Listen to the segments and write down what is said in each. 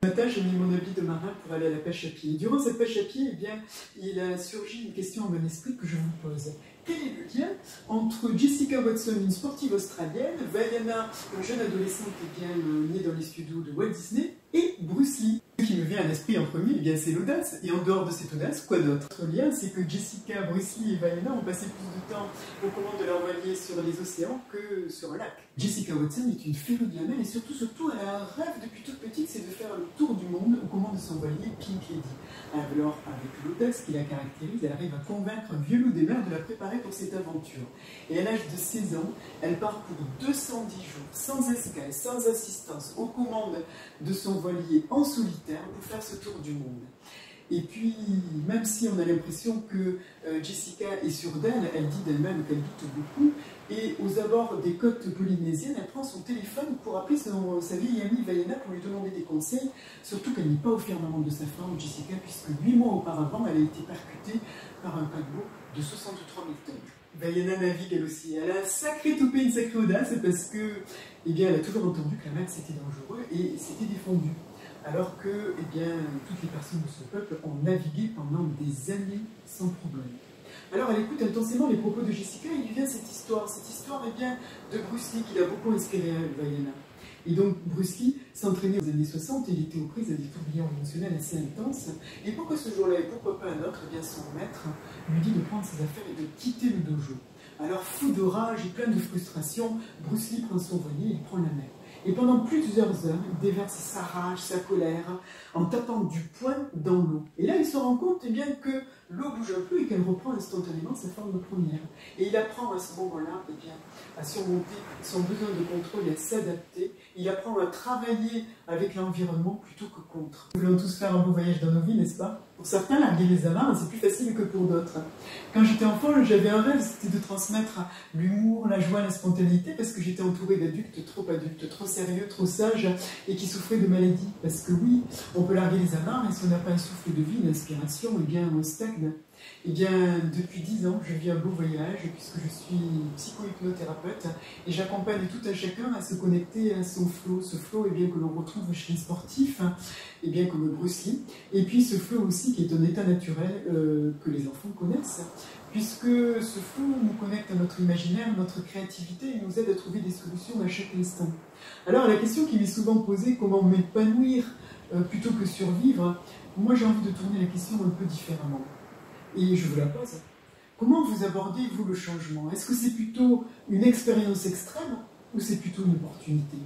Ce matin, j'ai mis mon habit de marin pour aller à la pêche à pied. Et durant cette pêche à pied, eh bien, il a surgi une question en mon esprit que je vous pose. Quel est le lien entre Jessica Watson, une sportive australienne, Vaiana, une jeune adolescente née dans les studios de Walt Disney, et Bruce Lee? Ce qui me vient à l'esprit en premier, eh bien, c'est l'audace. Et en dehors de cette audace, quoi d'autre? L'autre lien, c'est que Jessica, Bruce Lee et Vaiana ont passé plus de temps aux commandes de leur voilier sur les océans que sur un lac. Jessica Watson est une férue de la mer et surtout, elle a un rêve depuis toute petite, c'est de faire le tour du monde aux commandes de son voilier Pink Lady. Alors, avec l'audace qui la caractérise, elle arrive à convaincre un vieux loup des mers de la préparer pour cette aventure. Et à l'âge de 16 ans, elle part pour 210 jours, sans escale, sans assistance, aux commandes de son voilier en solitaire pour faire ce tour du monde. Et puis, même si on a l'impression que Jessica est sûre d'elle, elle dit d'elle-même qu'elle doute beaucoup, et aux abords des côtes polynésiennes, elle prend son téléphone pour appeler sa vieille amie Vaiana pour lui demander des conseils, surtout qu'elle n'est pas au firmament de sa femme, Jessica, puisque 8 mois auparavant, elle a été percutée par un paquebot de 63 000 tonnes. Vaiana navigue elle aussi. Elle a un sacré toupet, une sacrée audace, parce que, eh bien, elle a toujours entendu que la mer c'était dangereux et c'était défendu. Alors que, eh bien, toutes les personnes de ce peuple ont navigué pendant des années sans problème. Alors elle écoute intensément les propos de Jessica et il lui vient cette histoire eh bien, de Bruce Lee qui l'a beaucoup inspiré à Vaiana. Et donc Bruce Lee s'entraînait aux années 60 et il était aux prises à des tourbillons émotionnels assez intenses. Et pourquoi ce jour-là et pourquoi pas un autre, eh bien, son maître lui dit de prendre ses affaires et de quitter le dojo. Alors fou de rage et plein de frustration, Bruce Lee prend son voilier et il prend la mer. Et pendant plusieurs heures, il déverse sa rage, sa colère, en tapant du poing dans l'eau. Et là, il se rend compte eh bien, que l'eau bouge un peu et qu'elle reprend instantanément sa forme première. Et il apprend à ce moment-là eh bien, à surmonter son besoin de contrôle et à s'adapter. Il apprend à travailler avec l'environnement plutôt que contre. Nous voulons tous faire un beau voyage dans nos vies, n'est-ce pas? Pour certains, larguer les amarres, c'est plus facile que pour d'autres. Quand j'étais enfant, j'avais un rêve, c'était de transmettre l'humour, la joie, la spontanéité, parce que j'étais entourée d'adultes, trop sérieux, trop sages, et qui souffraient de maladies. Parce que oui, on peut larguer les amarres, et si on n'a pas un souffle de vie, une inspiration, eh bien, on stagne. Eh bien, depuis 10 ans, je vis un beau voyage, puisque je suis psycho-hypnothérapeute, et j'accompagne tout un chacun à se connecter à son flow. Ce flow, eh bien, que l'on retrouve chez les sportifs, eh bien, comme Bruce Lee, et puis ce flow aussi qui est un état naturel que les enfants connaissent, puisque ce flow nous connecte à notre imaginaire, notre créativité, et nous aide à trouver des solutions à chaque instant. Alors, la question qui m'est souvent posée, comment m'épanouir plutôt que survivre, moi j'ai envie de tourner la question un peu différemment. Et je vous la pose. Comment vous abordez, vous, le changement? Est-ce que c'est plutôt une expérience extrême ou c'est plutôt une opportunité?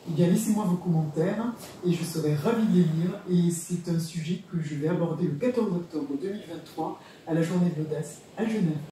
Eh bien, laissez-moi vos commentaires et je serai ravi de les lire. Et c'est un sujet que je vais aborder le 14 octobre 2023 à la Journée de l'Audace à Genève.